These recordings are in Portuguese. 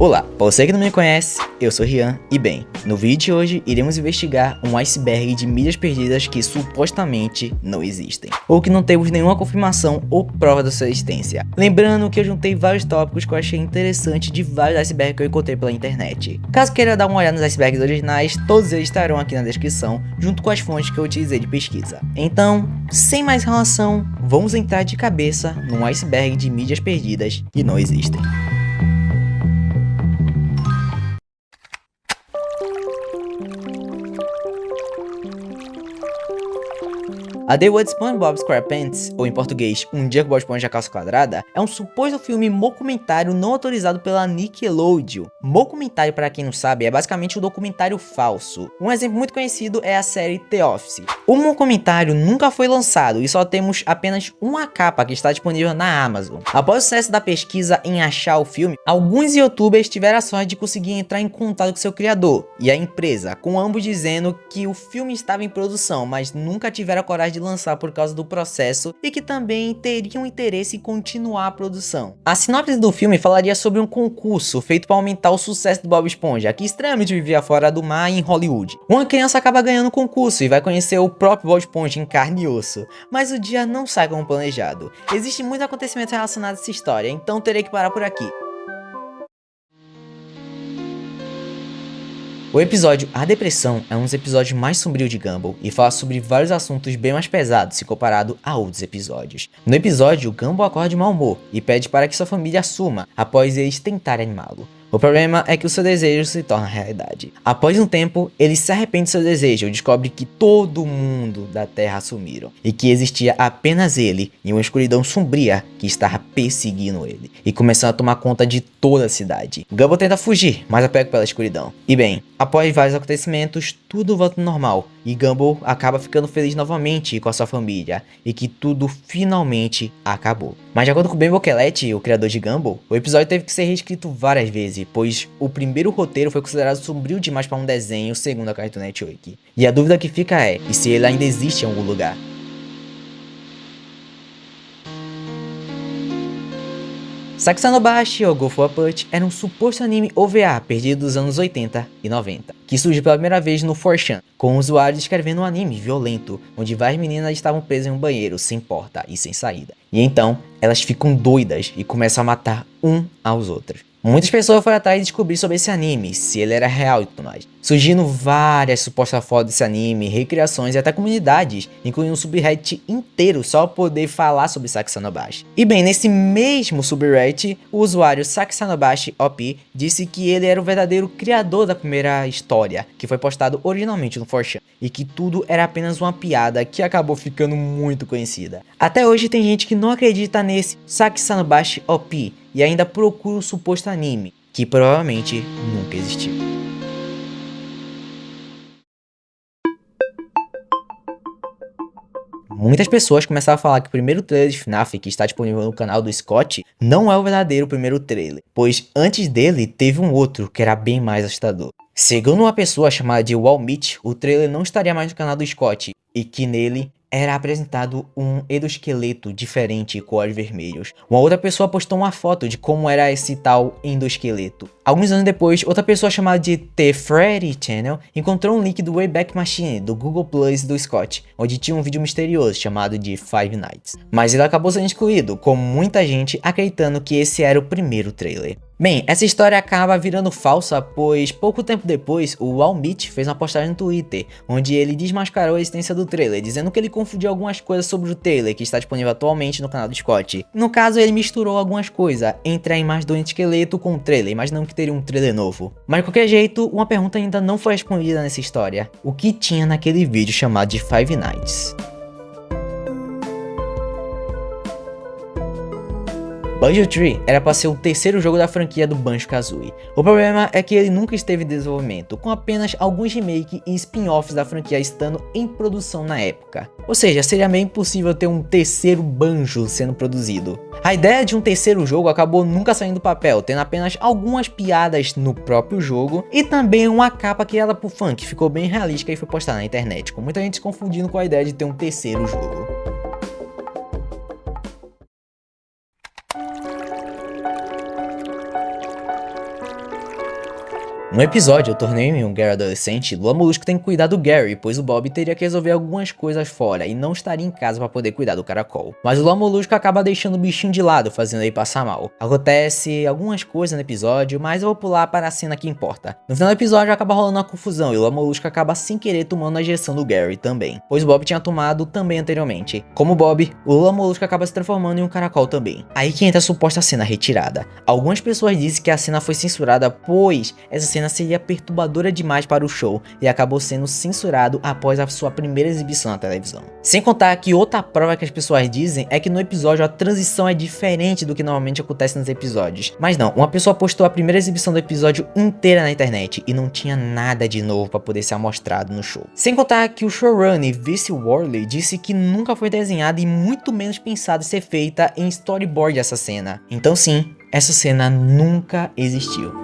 Olá, para você que não me conhece, eu sou Rian e bem, no vídeo de hoje iremos investigar um iceberg de milhas perdidas que supostamente não existem, ou que não temos nenhuma confirmação ou prova da sua existência. Lembrando que eu juntei vários tópicos que eu achei interessante de vários icebergs que eu encontrei pela internet. Caso queira dar uma olhada nos icebergs originais, todos eles estarão aqui na descrição, junto com as fontes que eu utilizei de pesquisa. Então, sem mais enrolação, vamos entrar de cabeça num iceberg de mídias perdidas e não existem. A The World SpongeBob SquarePants, ou em português, Um Dia com Bob Esponja Calça Quadrada, é um suposto filme mockumentário não autorizado pela Nickelodeon. Mockumentário, para quem não sabe, é basicamente um documentário falso. Um exemplo muito conhecido é a série The Office. O mockumentário nunca foi lançado e só temos apenas uma capa que está disponível na Amazon. Após o sucesso da pesquisa em achar o filme, alguns youtubers tiveram a sorte de conseguir entrar em contato com seu criador e a empresa, com ambos dizendo que o filme estava em produção, mas nunca tiveram a coragem de lançar por causa do processo e que também teriam interesse em continuar a produção. A sinopse do filme falaria sobre um concurso feito para aumentar o sucesso do Bob Esponja, que extremamente vivia fora do mar em Hollywood. Uma criança acaba ganhando o concurso e vai conhecer o próprio Bob Esponja em carne e osso, mas o dia não sai como planejado. Existem muitos acontecimentos relacionados a essa história, então terei que parar por aqui. O episódio A Depressão é um dos episódios mais sombrios de Gumball e fala sobre vários assuntos bem mais pesados se comparado a outros episódios. No episódio, Gumball acorda de mau humor e pede para que sua família assuma após eles tentarem animá-lo. O problema é que o seu desejo se torna realidade. Após um tempo, ele se arrepende do seu desejo e descobre que todo mundo da Terra sumiram e que existia apenas ele e uma escuridão sombria que estava perseguindo ele e começando a tomar conta de toda a cidade. Gumball tenta fugir, mas é pego pela escuridão. E bem, após vários acontecimentos, tudo volta ao normal e Gumball acaba ficando feliz novamente com a sua família e que tudo finalmente acabou. Mas de acordo com Ben Bocchetti, o criador de Gumball, o episódio teve que ser reescrito várias vezes, pois o primeiro roteiro foi considerado sombrio demais para um desenho segundo a Cartoon Network. E a dúvida que fica é, e se ele ainda existe em algum lugar? Saxanobashi ou Go for a Punch era um suposto anime OVA perdido dos anos 80 e 90, que surgiu pela primeira vez no 4chan, com usuários descrevendo um anime violento, onde várias meninas estavam presas em um banheiro sem porta e sem saída. E então, elas ficam doidas e começam a matar um aos outros. Muitas pessoas foram atrás de descobrir sobre esse anime, se ele era real e tudo mais. Surgindo várias supostas fotos desse anime, recriações e até comunidades, incluindo um subreddit inteiro só para poder falar sobre Saxanobashi. E bem, nesse mesmo subreddit, o usuário Saxanobashi OP disse que ele era o verdadeiro criador da primeira história, que foi postado originalmente no 4chan, e que tudo era apenas uma piada que acabou ficando muito conhecida. Até hoje tem gente que não acredita nesse Saxanobashi OP e ainda procura o suposto anime, que provavelmente nunca existiu. Muitas pessoas começaram a falar que o primeiro trailer de FNAF que está disponível no canal do Scott não é o verdadeiro primeiro trailer, pois antes dele teve um outro que era bem mais assustador. Segundo uma pessoa chamada de Walmit, o trailer não estaria mais no canal do Scott e que nele era apresentado um endoesqueleto diferente com olhos vermelhos. Uma outra pessoa postou uma foto de como era esse tal endoesqueleto. Alguns anos depois, outra pessoa chamada de The Freddy Channel encontrou um link do Wayback Machine do Google Plus do Scott, onde tinha um vídeo misterioso chamado de Five Nights. Mas ele acabou sendo excluído, com muita gente acreditando que esse era o primeiro trailer. Bem, essa história acaba virando falsa, pois pouco tempo depois o Walmit fez uma postagem no Twitter, onde ele desmascarou a existência do trailer, dizendo que ele confundiu algumas coisas sobre o trailer que está disponível atualmente no canal do Scott. No caso, ele misturou algumas coisas entre a imagem do esqueleto com o trailer, imaginando que teria um trailer novo. Mas de qualquer jeito, uma pergunta ainda não foi respondida nessa história: o que tinha naquele vídeo chamado de Five Nights? Banjo-Tooie era para ser o terceiro jogo da franquia do Banjo-Kazooie. O problema é que ele nunca esteve em desenvolvimento, com apenas alguns remakes e spin-offs da franquia estando em produção na época. Ou seja, seria meio impossível ter um terceiro Banjo sendo produzido. A ideia de um terceiro jogo acabou nunca saindo do papel, tendo apenas algumas piadas no próprio jogo e também uma capa criada por fã que ficou bem realística e foi postada na internet, com muita gente se confundindo com a ideia de ter um terceiro jogo. No episódio Eu Tornei-me um Gary Adolescente, Lula Molusco tem que cuidar do Gary, pois o Bob teria que resolver algumas coisas fora e não estaria em casa para poder cuidar do caracol. Mas o Lula Molusco acaba deixando o bichinho de lado, fazendo ele passar mal. Acontece algumas coisas no episódio, mas eu vou pular para a cena que importa. No final do episódio acaba rolando uma confusão e o Lula Molusco acaba sem querer tomando a injeção do Gary também, pois o Bob tinha tomado também anteriormente. Como Bob, o Lula Molusco acaba se transformando em um caracol também. Aí que entra a suposta cena retirada. Algumas pessoas dizem que a cena foi censurada, pois essa cena seria perturbadora demais para o show e acabou sendo censurado após a sua primeira exibição na televisão. Sem contar que outra prova que as pessoas dizem é que no episódio a transição é diferente do que normalmente acontece nos episódios. Mas não, uma pessoa postou a primeira exibição do episódio inteira na internet e não tinha nada de novo para poder ser mostrado no show. Sem contar que o showrunner Vince Worley disse que nunca foi desenhada e muito menos pensado em ser feita em storyboard essa cena. Então sim, essa cena nunca existiu.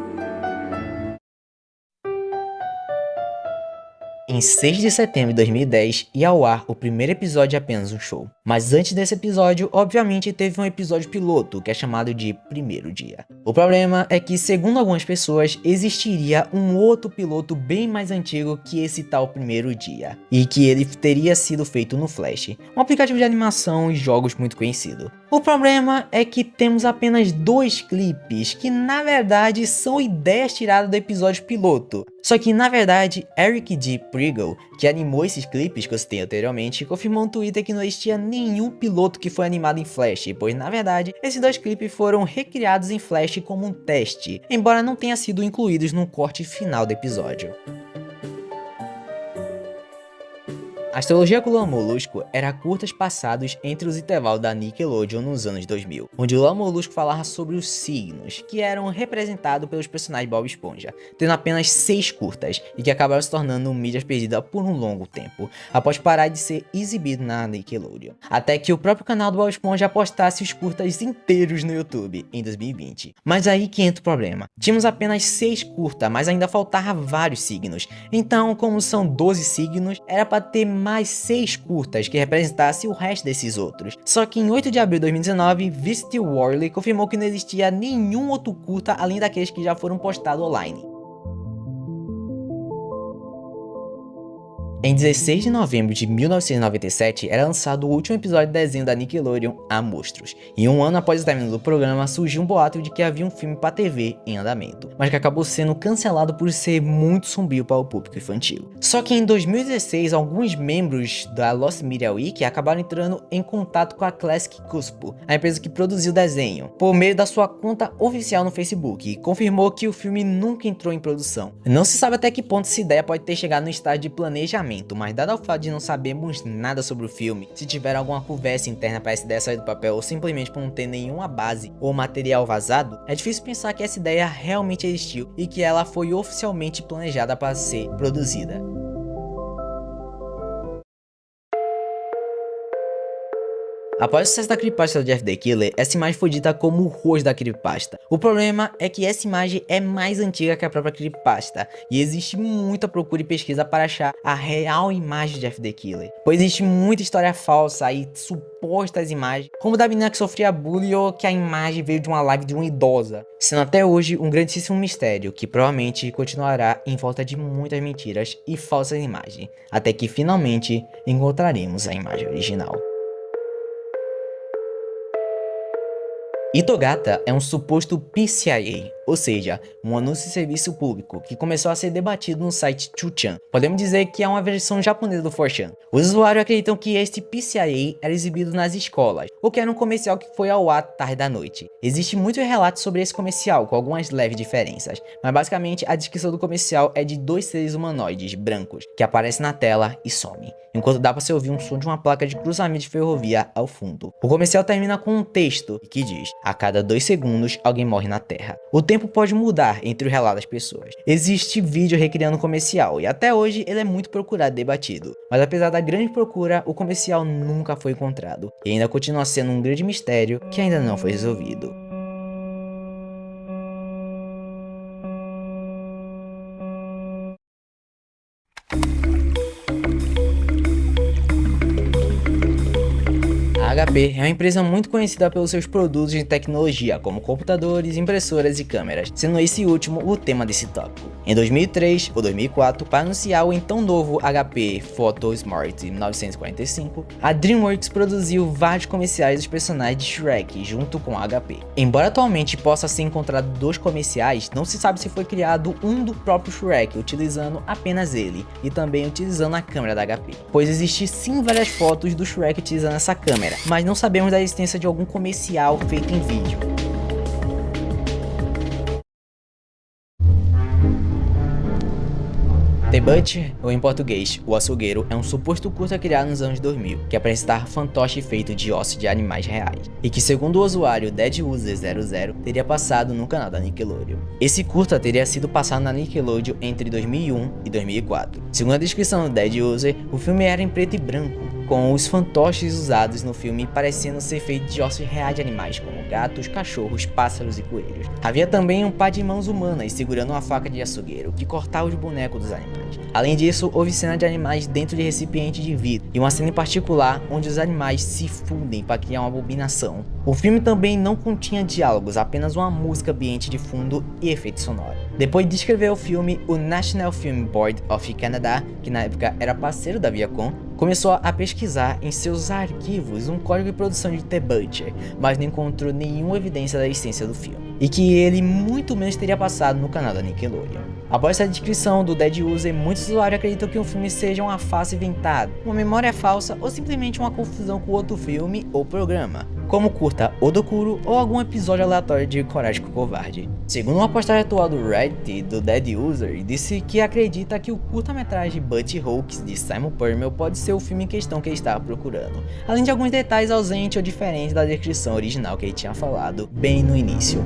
Em 6 de setembro de 2010, ia ao ar o primeiro episódio de Apenas um Show. Mas antes desse episódio, obviamente teve um episódio piloto, que é chamado de Primeiro Dia. O problema é que, segundo algumas pessoas, existiria um outro piloto bem mais antigo que esse tal Primeiro Dia. E que ele teria sido feito no Flash, um aplicativo de animação e jogos muito conhecido. O problema é que temos apenas 2 clipes, que na verdade são ideias tiradas do episódio piloto. Só que na verdade, Eric D. Pringle, que animou esses clipes que eu citei anteriormente, confirmou no Twitter que não existia nenhum piloto que foi animado em Flash, pois na verdade, esses 2 clipes foram recriados em Flash como um teste, embora não tenham sido incluídos no corte final do episódio. A astrologia com o Lula Molusco era curtas passados entre os intervalos da Nickelodeon nos anos 2000, onde o Lula Molusco falava sobre os signos, que eram representados pelos personagens Bob Esponja, tendo apenas 6 curtas, e que acabaram se tornando mídias perdidas por um longo tempo, após parar de ser exibido na Nickelodeon. Até que o próprio canal do Bob Esponja postasse os curtas inteiros no YouTube, em 2020. Mas aí que entra o problema. Tínhamos apenas 6 curtas, mas ainda faltava vários signos. Então, como são 12 signos, era para ter mais 6 curtas que representassem o resto desses outros. Só que em 8 de abril de 2019, Vince Worley confirmou que não existia nenhum outro curta além daqueles que já foram postados online. Em 16 de novembro de 1997, era lançado o último episódio do desenho da Nickelodeon, A Monstros. E um ano após o término do programa, surgiu um boato de que havia um filme para TV em andamento, mas que acabou sendo cancelado por ser muito sombrio para o público infantil. Só que em 2016, alguns membros da Lost Media Week acabaram entrando em contato com a Classic Cuspo, a empresa que produziu o desenho, por meio da sua conta oficial no Facebook, e confirmou que o filme nunca entrou em produção. Não se sabe até que ponto essa ideia pode ter chegado no estágio de planejamento, mas dado ao fato de não sabermos nada sobre o filme, se tiver alguma conversa interna para essa ideia sair do papel ou simplesmente por não ter nenhuma base ou material vazado, é difícil pensar que essa ideia realmente existiu e que ela foi oficialmente planejada para ser produzida. Após o sucesso da creepypasta do Jeff the Killer, essa imagem foi dita como o rosto da creepypasta. O problema é que essa imagem é mais antiga que a própria creepypasta, e existe muita procura e pesquisa para achar a real imagem de Jeff the Killer, pois existe muita história falsa e supostas imagens, como da menina que sofria bullying ou que a imagem veio de uma live de uma idosa, sendo até hoje um grandíssimo mistério que provavelmente continuará em volta de muitas mentiras e falsas imagens, até que finalmente encontraremos a imagem original. Itogata é um suposto PCIA, ou seja, um anúncio de serviço público que começou a ser debatido no site 2chan. Podemos dizer que é uma versão japonesa do 4chan. Os usuários acreditam que este PCIA era exibido nas escolas, ou que era um comercial que foi ao ar tarde da noite. Existe muitos relatos sobre esse comercial, com algumas leves diferenças, mas basicamente a descrição do comercial é de 2 seres humanoides brancos, que aparecem na tela e somem, enquanto dá para se ouvir um som de uma placa de cruzamento de ferrovia ao fundo. O comercial termina com um texto que diz: a cada 2 segundos alguém morre na Terra. O tempo pode mudar entre o relato das pessoas. Existe vídeo recriando o comercial e até hoje ele é muito procurado e debatido. Mas apesar da grande procura, o comercial nunca foi encontrado e ainda continua sendo um grande mistério que ainda não foi resolvido. A HP é uma empresa muito conhecida pelos seus produtos de tecnologia, como computadores, impressoras e câmeras, sendo esse último o tema desse tópico. Em 2003 ou 2004, para anunciar o então novo HP Photo Smart 945, a DreamWorks produziu vários comerciais dos personagens de Shrek junto com a HP. Embora atualmente possa ser encontrado 2 comerciais, não se sabe se foi criado um do próprio Shrek, utilizando apenas ele, e também utilizando a câmera da HP, pois existe sim várias fotos do Shrek utilizando essa câmera, mas não sabemos da existência de algum comercial feito em vídeo. The Butcher, ou em português, O Açougueiro, é um suposto curta criado nos anos 2000, que apresenta fantoche feito de ossos de animais reais, e que segundo o usuário DeadUser00, teria passado no canal da Nickelodeon. Esse curta teria sido passado na Nickelodeon entre 2001 e 2004. Segundo a descrição do DeadUser, o filme era em preto e branco, com os fantoches usados no filme parecendo ser feitos de ossos reais de animais como gatos, cachorros, pássaros e coelhos. Havia também um par de mãos humanas segurando uma faca de açougueiro que cortava os bonecos dos animais. Além disso, houve cena de animais dentro de recipientes de vidro e uma cena em particular onde os animais se fundem para criar uma abominação. O filme também não continha diálogos, apenas uma música ambiente de fundo e efeito sonoro. Depois de escrever o filme, o National Film Board of Canada, que na época era parceiro da Viacom, começou a pesquisar em seus arquivos um código de produção de The Butcher, mas não encontrou nenhuma evidência da existência do filme, e que ele muito menos teria passado no canal da Nickelodeon. Após essa descrição do DeadUser, muitos usuários acreditam que o filme seja uma farsa inventada, uma memória falsa ou simplesmente uma confusão com outro filme ou programa, como curta Odokuro ou algum episódio aleatório de Coragem com o Covarde. Segundo uma postagem atual do Reddit do DeadUser, disse que acredita que o curta-metragem Butch Hawks de Simon Purmel pode ser o filme em questão que ele estava procurando, além de alguns detalhes ausentes ou diferentes da descrição original que ele tinha falado bem no início.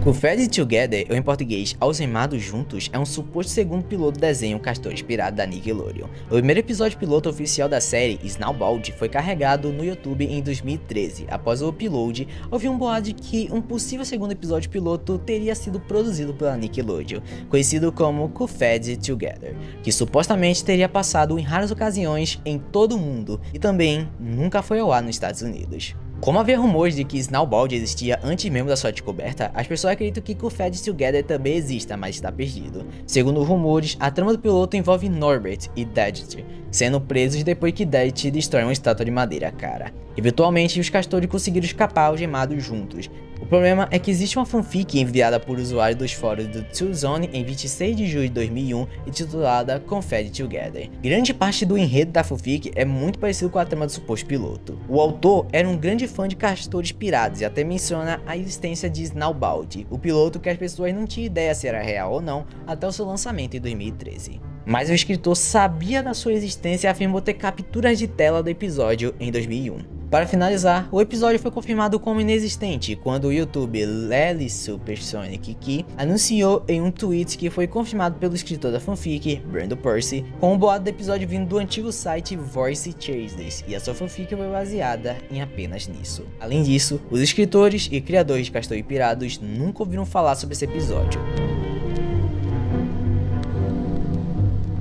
Confed Together, ou em português, Algemados Juntos, é um suposto segundo piloto do desenho Castor Inspirado da Nickelodeon. O primeiro episódio piloto oficial da série, Snowball, foi carregado no YouTube em 2013. Após o upload, houve um boato de que um possível segundo episódio piloto teria sido produzido pela Nickelodeon, conhecido como Confed Together, que supostamente teria passado em raras ocasiões em todo o mundo e também nunca foi ao ar nos Estados Unidos. Como havia rumores de que Snowball existia antes mesmo da sua descoberta, as pessoas acreditam que Confed Together também exista, mas está perdido. Segundo rumores, a trama do piloto envolve Norbert e Daggett sendo presos depois que Daggett destrói uma estátua de madeira cara. Eventualmente, os castores conseguiram escapar algemados juntos. O problema é que existe uma fanfic enviada por usuários dos fóruns do Tillzone em 26 de julho de 2001 intitulada Confed Together. Grande parte do enredo da fanfic é muito parecido com a trama do suposto piloto. O autor era um grande fã de castores pirados e até menciona a existência de Snowball, o piloto que as pessoas não tinham ideia se era real ou não até o seu lançamento em 2013. Mas o escritor sabia da sua existência e afirmou ter capturas de tela do episódio em 2001. Para finalizar, o episódio foi confirmado como inexistente quando o YouTube Lely Supersonic Key anunciou em um tweet que foi confirmado pelo escritor da fanfic, Brandon Percy, com o boato do episódio vindo do antigo site Voice Chasers, e a sua fanfic foi baseada em apenas nisso. Além disso, os escritores e criadores de Castor e Pirados nunca ouviram falar sobre esse episódio.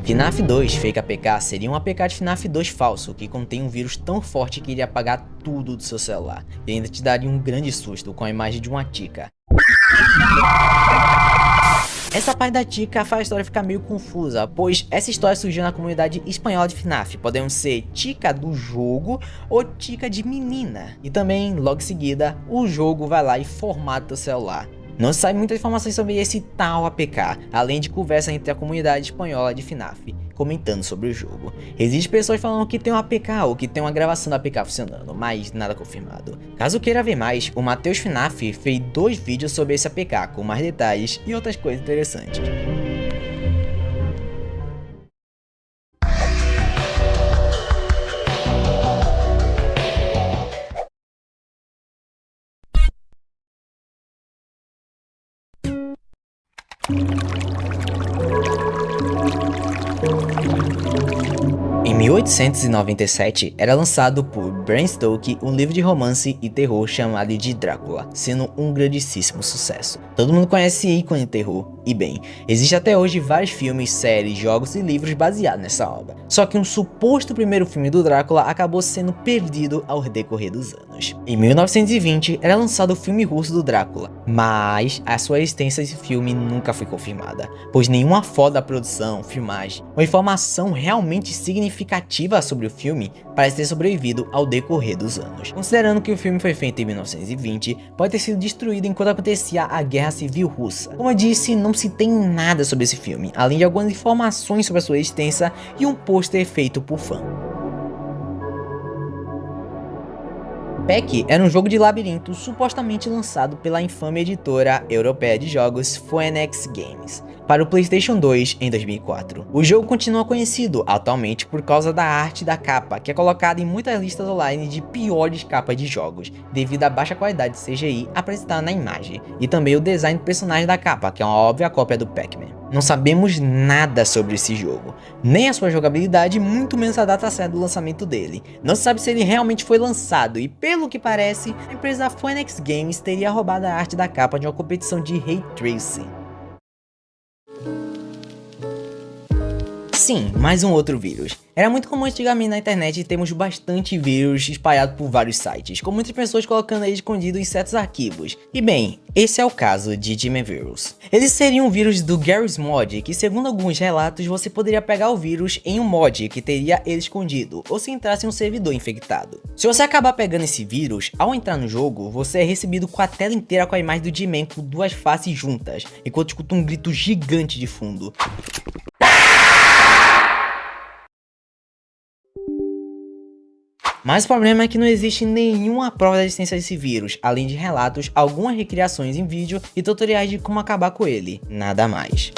FNAF 2 Fake APK seria um APK de FNAF 2 falso, que contém um vírus tão forte que iria apagar tudo do seu celular, e ainda te daria um grande susto com a imagem de uma tica. Essa parte da tica faz a história ficar meio confusa, pois essa história surgiu na comunidade espanhola de FNAF, podendo ser tica do jogo ou tica de menina, e também, logo em seguida, o jogo vai lá e formata o celular. Não se sabe muitas informações sobre esse tal APK, além de conversa entre a comunidade espanhola de FNAF, comentando sobre o jogo. Existem pessoas falando que tem um APK ou que tem uma gravação do APK funcionando, mas nada confirmado. Caso queira ver mais, o Matheus FNAF fez 2 vídeos sobre esse APK, com mais detalhes e outras coisas interessantes. Em 1897 era lançado por Bram Stoker um livro de romance e terror chamado de Drácula, sendo um grandíssimo sucesso. Todo mundo conhece esse ícone de terror, e bem, existe até hoje vários filmes, séries, jogos e livros baseados nessa obra. Só que um suposto primeiro filme do Drácula acabou sendo perdido ao decorrer dos anos. Em 1920 era lançado o filme russo do Drácula, mas a sua existência desse filme nunca foi confirmada, pois nenhuma foto da produção, filmagem, ou informação realmente significativa sobre o filme parece ter sobrevivido ao decorrer dos anos. Considerando que o filme foi feito em 1920, pode ter sido destruído enquanto acontecia a Guerra Civil Russa. Como eu disse, não se tem nada sobre esse filme, além de algumas informações sobre a sua existência e um pôster feito por fã. Peck era um jogo de labirinto supostamente lançado pela infame editora europeia de jogos Phoenix Games para o PlayStation 2 em 2004. O jogo continua conhecido atualmente por causa da arte da capa, que é colocada em muitas listas online de piores capas de jogos, devido à baixa qualidade de CGI apresentada na imagem, e também o design do personagem da capa, que é uma óbvia cópia do Pac-Man. Não sabemos nada sobre esse jogo, nem a sua jogabilidade, muito menos a data certa do lançamento dele. Não se sabe se ele realmente foi lançado e, pelo que parece, a empresa Phoenix Games teria roubado a arte da capa de uma competição de Ray Tracing. Sim, mais um outro vírus. Era muito comum antigamente na internet termos bastante vírus espalhados por vários sites, com muitas pessoas colocando ele escondido em certos arquivos. E bem, esse é o caso de Dimevirus. Ele seria um vírus do Garry's Mod, que segundo alguns relatos você poderia pegar o vírus em um mod que teria ele escondido, ou se entrasse em um servidor infectado. Se você acabar pegando esse vírus, ao entrar no jogo, você é recebido com a tela inteira com a imagem do G-Man com duas faces juntas, enquanto escuta um grito gigante de fundo. Mas o problema é que não existe nenhuma prova da existência desse vírus, além de relatos, algumas recriações em vídeo e tutoriais de como acabar com ele, nada mais.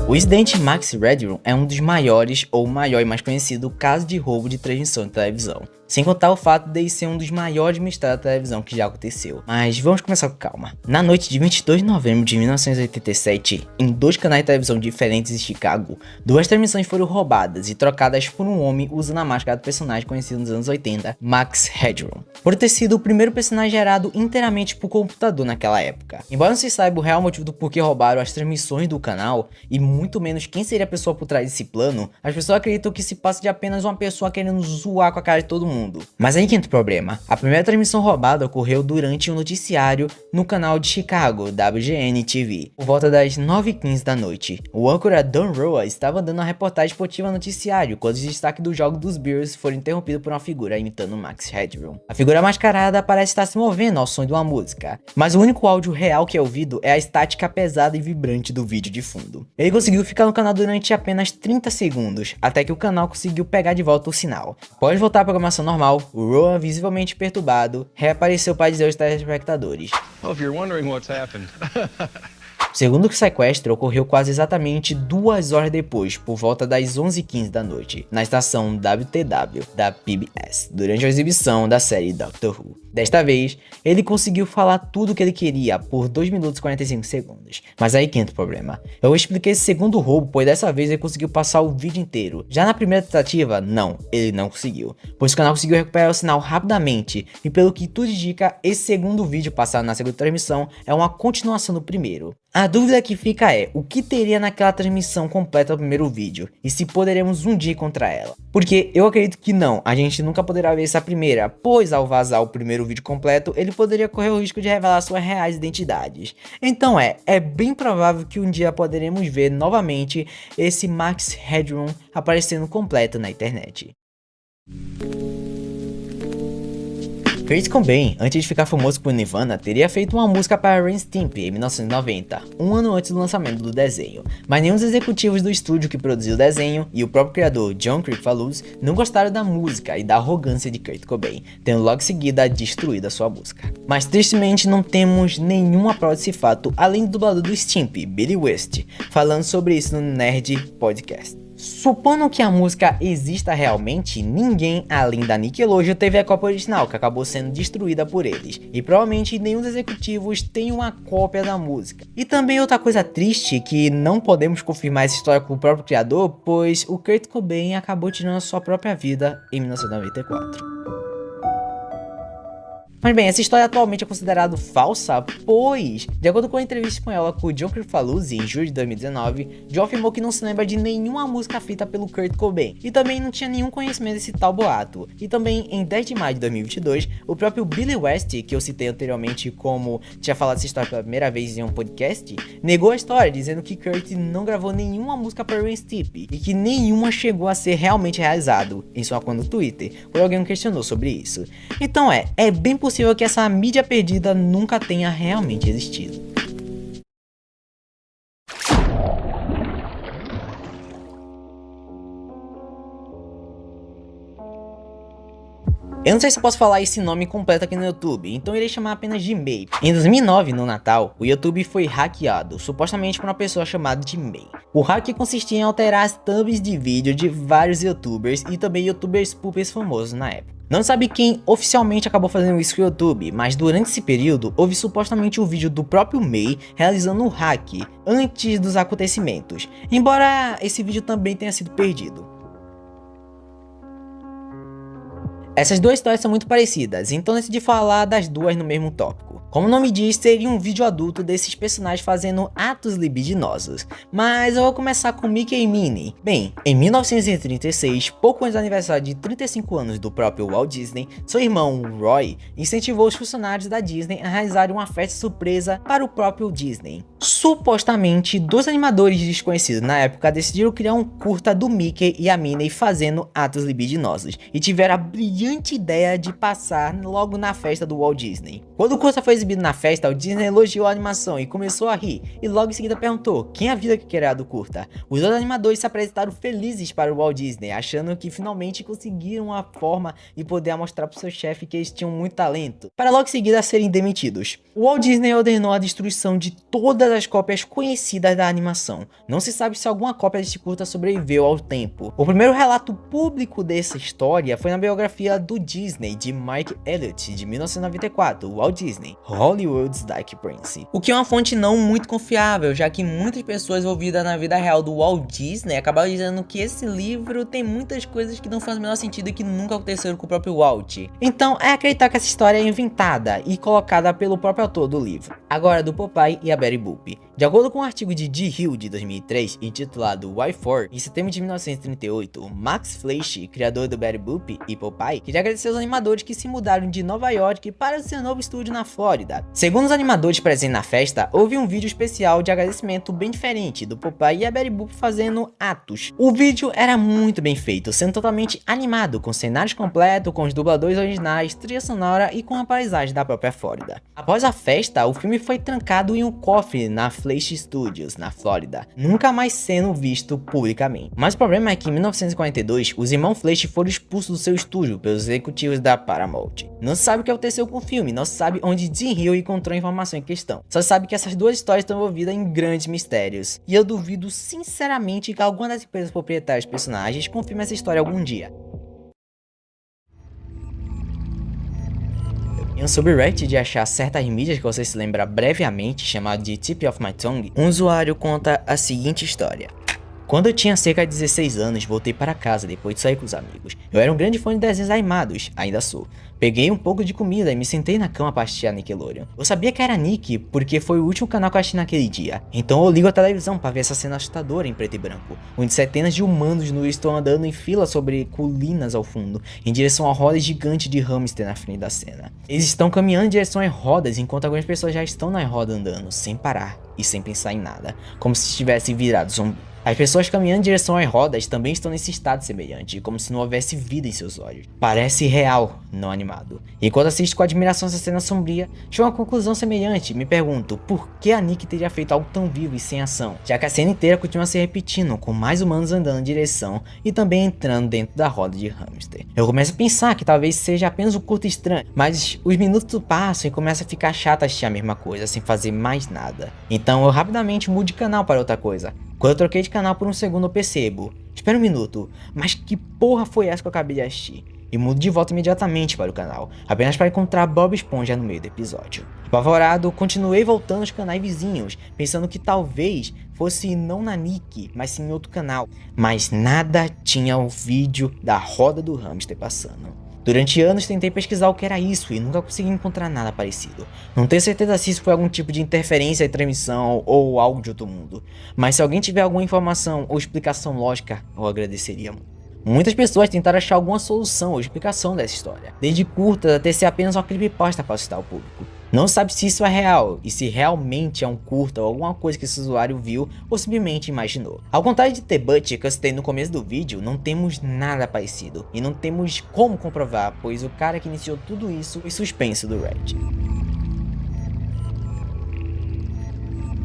O incidente Max Headroom é um dos maiores ou o maior e mais conhecido caso de roubo de transmissão de televisão, sem contar o fato de ele ser um dos maiores mistérios da televisão que já aconteceu. Mas vamos começar com calma. Na noite de 22 de novembro de 1987, em dois canais de televisão diferentes em Chicago, duas transmissões foram roubadas e trocadas por um homem usando a máscara do personagem conhecido nos anos 80, Max Headroom, por ter sido o primeiro personagem gerado inteiramente por computador naquela época. Embora não se saiba o real motivo do porquê roubaram as transmissões do canal, e muito menos quem seria a pessoa por trás desse plano, as pessoas acreditam que se passa de apenas uma pessoa querendo zoar com a cara de todo mundo. Mas aí que entra o problema. A primeira transmissão roubada ocorreu durante um noticiário no canal de Chicago, WGN TV, por volta das 9h15 da noite. O âncora Don Roa estava dando uma reportagem esportiva no noticiário, quando os destaques do jogo dos Bears foram interrompidos por uma figura imitando Max Headroom. A figura mascarada parece estar se movendo ao som de uma música, mas o único áudio real que é ouvido é a estática pesada e vibrante do vídeo de fundo. Ele conseguiu ficar no canal durante apenas 30 segundos, até que o canal conseguiu pegar de volta o sinal. Após voltar à programação normal, o Rowan, visivelmente perturbado, reapareceu para dizer aos telespectadores: Well, if you're wondering what's happened. Segundo o sequestro ocorreu quase exatamente 2 horas depois, por volta das 11h15 da noite, na estação WTW da PBS, durante a exibição da série Doctor Who. Desta vez, ele conseguiu falar tudo o que ele queria por 2 minutos e 45 segundos. Mas aí que entra o problema. Eu expliquei esse segundo roubo, pois dessa vez ele conseguiu passar o vídeo inteiro. Já na primeira tentativa, não, ele não conseguiu, pois o canal conseguiu recuperar o sinal rapidamente, e pelo que tudo indica, esse segundo vídeo passado na segunda transmissão é uma continuação do primeiro. A dúvida que fica é, o que teria naquela transmissão completa do primeiro vídeo, e se poderemos um dia encontrar ela? Porque eu acredito que não, a gente nunca poderá ver essa primeira, pois ao vazar o primeiro vídeo completo, ele poderia correr o risco de revelar suas reais identidades. Então é bem provável que um dia poderemos ver novamente esse Max Headroom aparecendo completo na internet. Kurt Cobain, antes de ficar famoso por Nirvana, teria feito uma música para Ren Stimpy em 1990, um ano antes do lançamento do desenho, mas nenhum dos executivos do estúdio que produziu o desenho e o próprio criador John Kricfalusi não gostaram da música e da arrogância de Kurt Cobain, tendo logo em seguida destruído a sua música. Mas tristemente não temos nenhuma prova desse fato, além do dublador do Stimpy, Billy West, falando sobre isso no Nerd Podcast. Supondo que a música exista realmente, ninguém além da Nickelodeon teve a cópia original, que acabou sendo destruída por eles, e provavelmente nenhum dos executivos tem uma cópia da música. E também outra coisa triste, que não podemos confirmar essa história com o próprio criador, pois o Kurt Cobain acabou tirando a sua própria vida em 1994. Mas bem, essa história atualmente é considerada falsa, pois, de acordo com a entrevista espanhola com o John Kricfalusi em julho de 2019, John afirmou que não se lembra de nenhuma música feita pelo Kurt Cobain, e também não tinha nenhum conhecimento desse tal boato. E também, em 10 de maio de 2022, o próprio Billy West, que eu citei anteriormente como tinha falado essa história pela primeira vez em um podcast, negou a história, dizendo que Kurt não gravou nenhuma música para Ren Stimpy, e que nenhuma chegou a ser realmente realizado, em sua conta no Twitter, quando alguém o questionou sobre isso. Então é bem possível que essa mídia perdida nunca tenha realmente existido. Eu não sei se eu posso falar esse nome completo aqui no YouTube, então irei chamar apenas de May. Em 2009, no Natal, o YouTube foi hackeado, supostamente por uma pessoa chamada de May. O hack consistia em alterar as thumbs de vídeo de vários youtubers e também youtubers poopers famosos na época. Não sabe quem oficialmente acabou fazendo isso com o YouTube, mas durante esse período houve supostamente um vídeo do próprio May realizando um hack antes dos acontecimentos, embora esse vídeo também tenha sido perdido. Essas duas histórias são muito parecidas, então decidi falar das duas no mesmo tópico. Como o nome diz, seria um vídeo adulto desses personagens fazendo atos libidinosos. Mas eu vou começar com Mickey e Minnie. Bem, em 1936, pouco antes do aniversário de 35 anos do próprio Walt Disney, seu irmão Roy incentivou os funcionários da Disney a realizarem uma festa surpresa para o próprio Disney. Supostamente, dois animadores desconhecidos na época decidiram criar um curta do Mickey e a Minnie fazendo atos libidinosos, e tiveram a brilhante ideia de passar logo na festa do Walt Disney. Quando o curta foi exibido na festa, o Disney elogiou a animação e começou a rir, e logo em seguida perguntou quem havia criado o curta. Os dois animadores se apresentaram felizes para o Walt Disney, achando que finalmente conseguiram uma forma de poder mostrar para o seu chefe que eles tinham muito talento, para logo em seguida serem demitidos. O Walt Disney ordenou a destruição de todas as cópias conhecidas da animação. Não se sabe se alguma cópia deste curta sobreviveu ao tempo. O primeiro relato público dessa história foi na biografia do Disney, de Mike Elliott, de 1994, Walt Disney, Hollywood's Dark Prince. O que é uma fonte não muito confiável, já que muitas pessoas envolvidas na vida real do Walt Disney acabaram dizendo que esse livro tem muitas coisas que não fazem o menor sentido e que nunca aconteceram com o próprio Walt. Então é acreditar que essa história é inventada e colocada pelo próprio autor do livro. Agora do Popeye e a Betty Boop. De acordo com um artigo de G. Hill de 2003, intitulado Why For, em setembro de 1938, Max Fleisch, criador do Betty Boop e Popeye, queria agradecer aos animadores que se mudaram de Nova York para seu novo estúdio na Flórida. Segundo os animadores presentes na festa, houve um vídeo especial de agradecimento bem diferente do Popeye e a Betty Boop fazendo atos. O vídeo era muito bem feito, sendo totalmente animado, com cenários completos, com os dubladores originais, trilha sonora e com a paisagem da própria Flórida. Após a festa, o filme foi trancado em um cofre na Fleisch Studios, na Flórida, nunca mais sendo visto publicamente. Mas o problema é que em 1942, os irmãos Fleisch foram expulsos do seu estúdio pelos executivos da Paramount. Não se sabe o que aconteceu com o filme, não se sabe onde Jim Hill encontrou a informação em questão. Só se sabe que essas duas histórias estão envolvidas em grandes mistérios. E eu duvido sinceramente que alguma das empresas proprietárias dos personagens confirme essa história algum dia. Em um subreddit de achar certas mídias que você se lembra brevemente, chamado de Tip of My Tongue, um usuário conta a seguinte história. Quando eu tinha cerca de 16 anos, voltei para casa depois de sair com os amigos. Eu era um grande fã de desenhos animados, ainda sou. Peguei um pouco de comida e me sentei na cama para assistir a Nickelodeon. Eu sabia que era Nick porque foi o último canal que eu assisti naquele dia. Então eu ligo a televisão para ver essa cena assustadora em preto e branco, onde centenas de humanos nus estão andando em fila sobre colinas ao fundo, em direção a rodas gigantes de hamster na frente da cena. Eles estão caminhando em direção às rodas, enquanto algumas pessoas já estão na roda andando, sem parar e sem pensar em nada, como se estivessem virados zumbi. As pessoas caminhando em direção às rodas também estão nesse estado semelhante, como se não houvesse vida em seus olhos. Parece real, não animado. E quando assisto com admiração essa cena sombria, chego a uma conclusão semelhante e me pergunto por que a Nick teria feito algo tão vivo e sem ação, já que a cena inteira continua se repetindo, com mais humanos andando em direção e também entrando dentro da roda de hamster. Eu começo a pensar que talvez seja apenas um curto estranho, mas os minutos passam e começa a ficar chato assistir a mesma coisa, sem fazer mais nada. Então eu rapidamente mudo de canal para outra coisa. Quando eu troquei de canal por um segundo eu percebo, Espera um minuto, mas que porra foi essa que eu acabei de assistir? E mudo de volta imediatamente para o canal, apenas para encontrar Bob Esponja no meio do episódio. Apavorado, continuei voltando aos canais vizinhos, pensando que talvez fosse não na Nick, mas sim em outro canal. Mas nada tinha o vídeo da roda do hamster passando. Durante anos tentei pesquisar o que era isso e nunca consegui encontrar nada parecido. Não tenho certeza se isso foi algum tipo de interferência em transmissão ou algo de outro mundo, mas se alguém tiver alguma informação ou explicação lógica, eu agradeceria muito. Muitas pessoas tentaram achar alguma solução ou explicação dessa história, desde curtas até ser apenas uma creepypasta para assustar o público. Não sabe se isso é real e se realmente é um curta ou alguma coisa que esse usuário viu ou simplesmente imaginou. Ao contrário de The Butch que eu citei no começo do vídeo, não temos nada parecido e não temos como comprovar, pois o cara que iniciou tudo isso foi suspenso do Reddit.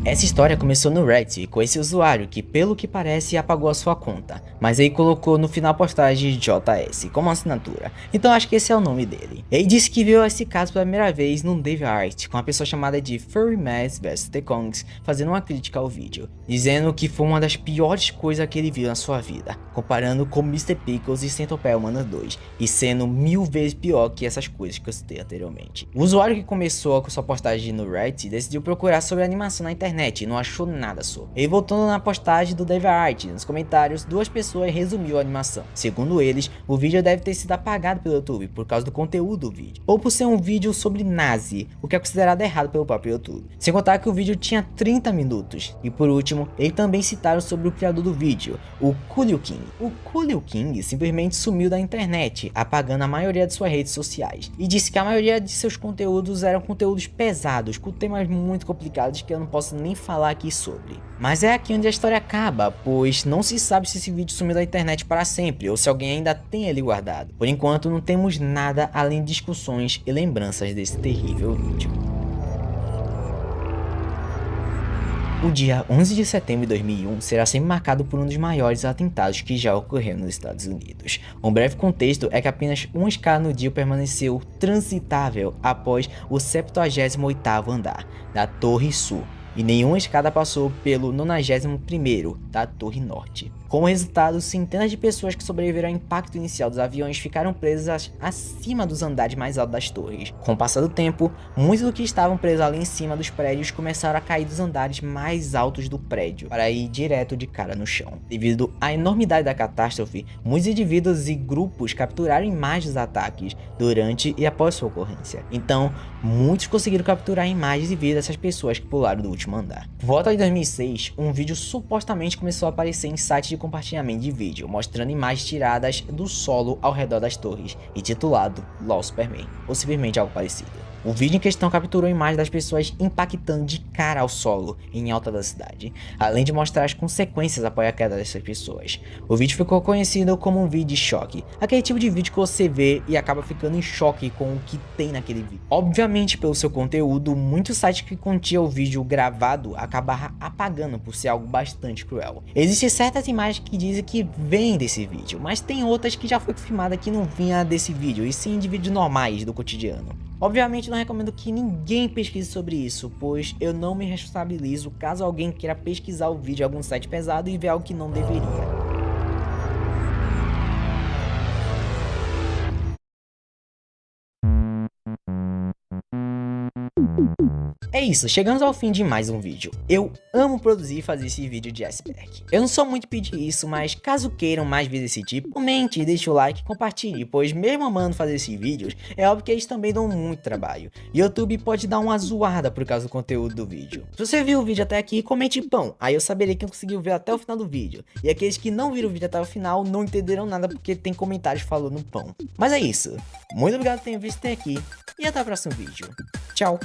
Essa história começou no Reddit com esse usuário que, pelo que parece, apagou a sua conta, mas aí colocou no final a postagem JS como assinatura, então acho que esse é o nome dele. Ele disse que viu esse caso pela primeira vez num DeviantArt com uma pessoa chamada de Furry Mads vs The Kongs fazendo uma crítica ao vídeo, dizendo que foi uma das piores coisas que ele viu na sua vida, comparando com Mr. Pickles e Centopeia Humana 2, e sendo 1000 vezes pior que essas coisas que eu citei anteriormente. O usuário que começou com sua postagem no Reddit decidiu procurar sobre animação na internet e não achou nada sobre. E voltando na postagem do DeviantArt, nos comentários, duas pessoas resumiu a animação. Segundo eles, o vídeo deve ter sido apagado pelo YouTube por causa do conteúdo do vídeo, ou por ser um vídeo sobre nazi, o que é considerado errado pelo próprio YouTube. Sem contar que o vídeo tinha 30 minutos. E por último, eles também citaram sobre o criador do vídeo, o Coolio King. O Coolio King simplesmente sumiu da internet, apagando a maioria de suas redes sociais, e disse que a maioria de seus conteúdos eram conteúdos pesados, com temas muito complicados que eu não posso nem falar aqui sobre. Mas é aqui onde a história acaba, pois não se sabe se esse vídeo sumiu da internet para sempre ou se alguém ainda tem ele guardado. Por enquanto não temos nada além de discussões e lembranças desse terrível vídeo. O dia 11 de setembro de 2001 será sempre marcado por um dos maiores atentados que já ocorreu nos Estados Unidos. Um breve contexto é que apenas uma escada no dia permaneceu transitável após o 78º andar da Torre Sul, e nenhuma escada passou pelo 91º da Torre Norte. Como resultado, centenas de pessoas que sobreviveram ao impacto inicial dos aviões ficaram presas acima dos andares mais altos das torres. Com o passar do tempo, muitos dos que estavam presos ali em cima dos prédios começaram a cair dos andares mais altos do prédio, para ir direto de cara no chão. Devido à enormidade da catástrofe, muitos indivíduos e grupos capturaram imagens dos ataques durante e após sua ocorrência. Então, muitos conseguiram capturar imagens e vídeos dessas pessoas que pularam do último andar. Por volta de 2006, um vídeo supostamente começou a aparecer em sites de compartilhamento de vídeo, mostrando imagens tiradas do solo ao redor das torres, intitulado LOL Superman, ou simplesmente algo parecido. O vídeo em questão capturou imagens das pessoas impactando de cara ao solo em alta velocidade, além de mostrar as consequências após a queda dessas pessoas. O vídeo ficou conhecido como um vídeo de choque, aquele tipo de vídeo que você vê e acaba ficando em choque com o que tem naquele vídeo. Obviamente, pelo seu conteúdo, muitos sites que continham o vídeo gravado acabaram apagando por ser algo bastante cruel. Existem certas imagens que dizem que vêm desse vídeo, mas tem outras que já foi confirmada que não vinha desse vídeo, e sim de vídeos normais do cotidiano. Obviamente não recomendo que ninguém pesquise sobre isso, pois eu não me responsabilizo caso alguém queira pesquisar o vídeo em algum site pesado e ver algo que não deveria. É isso, chegamos ao fim de mais um vídeo. Eu amo produzir e fazer esse vídeo de iceberg. Eu não sou muito pedir isso, mas caso queiram mais vídeos desse tipo, comente, deixe o like e compartilhe, pois mesmo amando fazer esses vídeos, é óbvio que eles também dão muito trabalho. YouTube pode dar uma zoada por causa do conteúdo do vídeo. Se você viu o vídeo até aqui, comente pão, aí eu saberei quem conseguiu ver até o final do vídeo. E aqueles que não viram o vídeo até o final não entenderam nada porque tem comentários falando pão. Mas é isso, muito obrigado por terem visto até aqui e até o próximo vídeo. Tchau!